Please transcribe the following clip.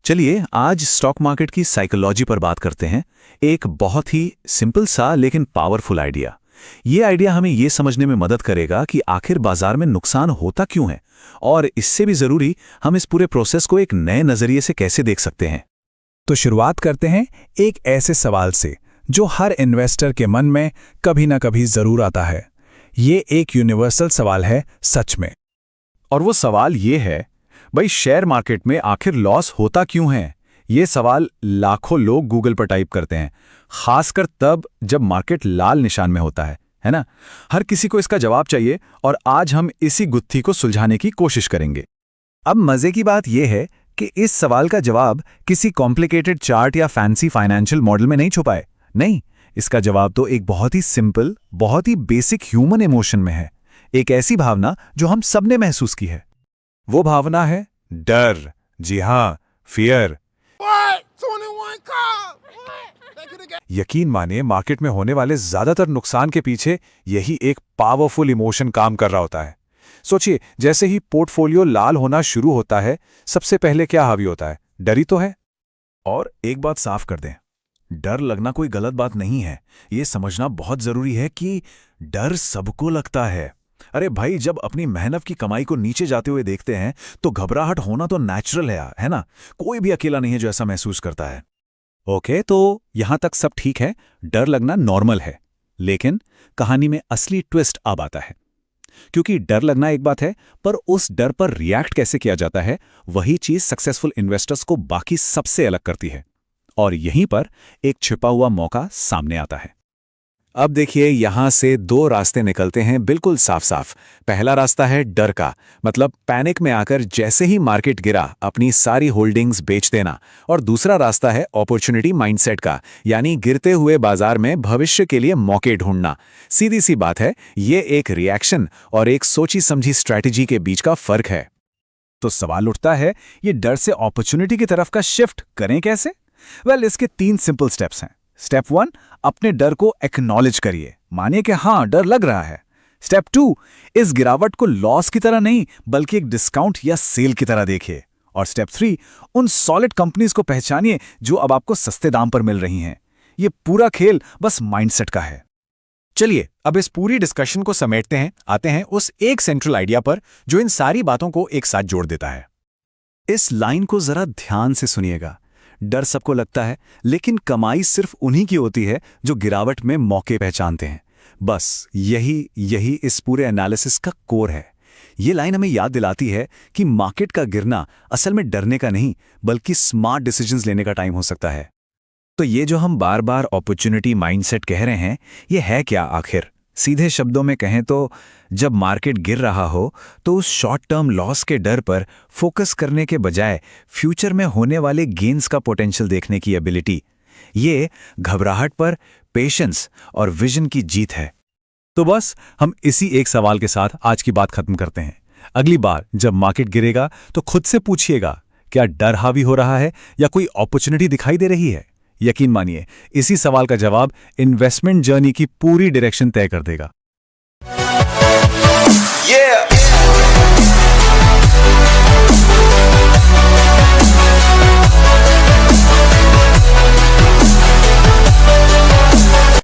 चलिए आज stock market की साइकोलॉजी पर बात करते हैं। एक बहुत ही सिंपल सा लेकिन पावरफुल आइडिया। ये आइडिया हमें ये समझने में मदद करेगा कि आखिर बाजार में नुकसान होता क्यों है, और इससे भी जरूरी हम इस पूरे प्रोसेस को एक नए नजरिए से कैसे देख सकते हैं। तो शुरुआत करते हैं एक ऐसे सवाल से जो हर इन्वेस्टर के मन में कभी ना कभी जरूर आता है। ये एक यूनिवर्सल सवाल है सच में। और वो सवाल ये है, भाई शेयर मार्केट में आखिर लॉस होता क्यों है? ये सवाल लाखों लोग गूगल पर टाइप करते हैं, खासकर तब जब मार्केट लाल निशान में होता है ना? हर किसी को इसका जवाब चाहिए और आज हम इसी गुत्थी को सुलझाने की कोशिश करेंगे। अब मजे की बात यह है कि इस सवाल का जवाब किसी कॉम्प्लिकेटेड चार्ट या फैंसी फाइनेंशियल मॉडल में नहीं छुपा है। नहीं, इसका जवाब तो एक बहुत ही सिंपल, बहुत ही बेसिक ह्यूमन इमोशन में है। एक ऐसी भावना जो हम सबने महसूस की है। वो भावना है डर। जी हाँ, फियर। यकीन मानिए, मार्केट में होने वाले ज्यादातर नुकसान के पीछे यही एक पावरफुल इमोशन काम कर रहा होता है। सोचिए, जैसे ही पोर्टफोलियो लाल होना शुरू होता है, सबसे पहले क्या हावी होता है? डर ही तो है। और एक बात साफ कर दें, डर लगना कोई गलत बात नहीं है। ये समझना बहुत जरूरी है कि डर सबको लगता है। अरे भाई, जब अपनी मेहनत की कमाई को नीचे जाते हुए देखते हैं तो घबराहट होना तो नेचुरल है ना? कोई भी अकेला नहीं है जो ऐसा महसूस करता है। ओके, तो यहां तक सब ठीक है, डर लगना नॉर्मल है। लेकिन कहानी में असली ट्विस्ट अब आता है, क्योंकि डर लगना एक बात है, पर उस डर पर रिएक्ट कैसे किया जाता है, वही चीज सक्सेसफुल इन्वेस्टर्स को बाकी सबसे अलग करती है। और यहीं पर एक छिपा हुआ मौका सामने आता है। अब देखिए, यहां से दो रास्ते निकलते हैं बिल्कुल साफ साफ। पहला रास्ता है डर का, मतलब पैनिक में आकर जैसे ही मार्केट गिरा अपनी सारी होल्डिंग्स बेच देना। और दूसरा रास्ता है अपॉर्चुनिटी माइंडसेट का, यानी गिरते हुए बाजार में भविष्य के लिए मौके ढूंढना। सीधी सी बात है, ये एक रिएक्शन और एक सोची समझी स्ट्रैटेजी के बीच का फर्क है। तो सवाल उठता है, ये डर से अपॉर्चुनिटी की तरफ का शिफ्ट करें कैसे? वेल, इसके 3 सिंपल स्टेप्स हैं। स्टेप 1, अपने डर को एक्नॉलेज करिए, मानिए कि हाँ, डर लग रहा है। स्टेप 2, इस गिरावट को लॉस की तरह नहीं बल्कि एक डिस्काउंट या सेल की तरह देखिए। और स्टेप 3, उन सॉलिड कंपनीज को पहचानिए जो अब आपको सस्ते दाम पर मिल रही हैं। ये पूरा खेल बस माइंडसेट का है। चलिए अब इस पूरी डिस्कशन को समेटते हैं, आते हैं उस एक सेंट्रल आइडिया पर जो इन सारी बातों को एक साथ जोड़ देता है। इस लाइन को जरा ध्यान से सुनिएगा। डर सबको लगता है, लेकिन कमाई सिर्फ उन्हीं की होती है जो गिरावट में मौके पहचानते हैं। बस यही इस पूरे एनालिसिस का कोर है। ये लाइन हमें याद दिलाती है कि मार्केट का गिरना असल में डरने का नहीं बल्कि स्मार्ट डिसीजंस लेने का टाइम हो सकता है। तो ये जो हम बार बार अपॉर्चुनिटी माइंडसेट कह रहे हैं, ये है क्या आखिर? सीधे शब्दों में कहें तो जब मार्केट गिर रहा हो तो उस शॉर्ट टर्म लॉस के डर पर फोकस करने के बजाय फ्यूचर में होने वाले गेन्स का पोटेंशियल देखने की एबिलिटी, ये घबराहट पर पेशेंस और विजन की जीत है। तो बस हम इसी एक सवाल के साथ आज की बात खत्म करते हैं। अगली बार जब मार्केट गिरेगा तो खुद से पूछिएगा, क्या डर हावी हो रहा है या कोई अपॉर्चुनिटी दिखाई दे रही है? यकीन मानिए, इसी सवाल का जवाब इन्वेस्टमेंट जर्नी की पूरी डायरेक्शन तय कर देगा। Yeah.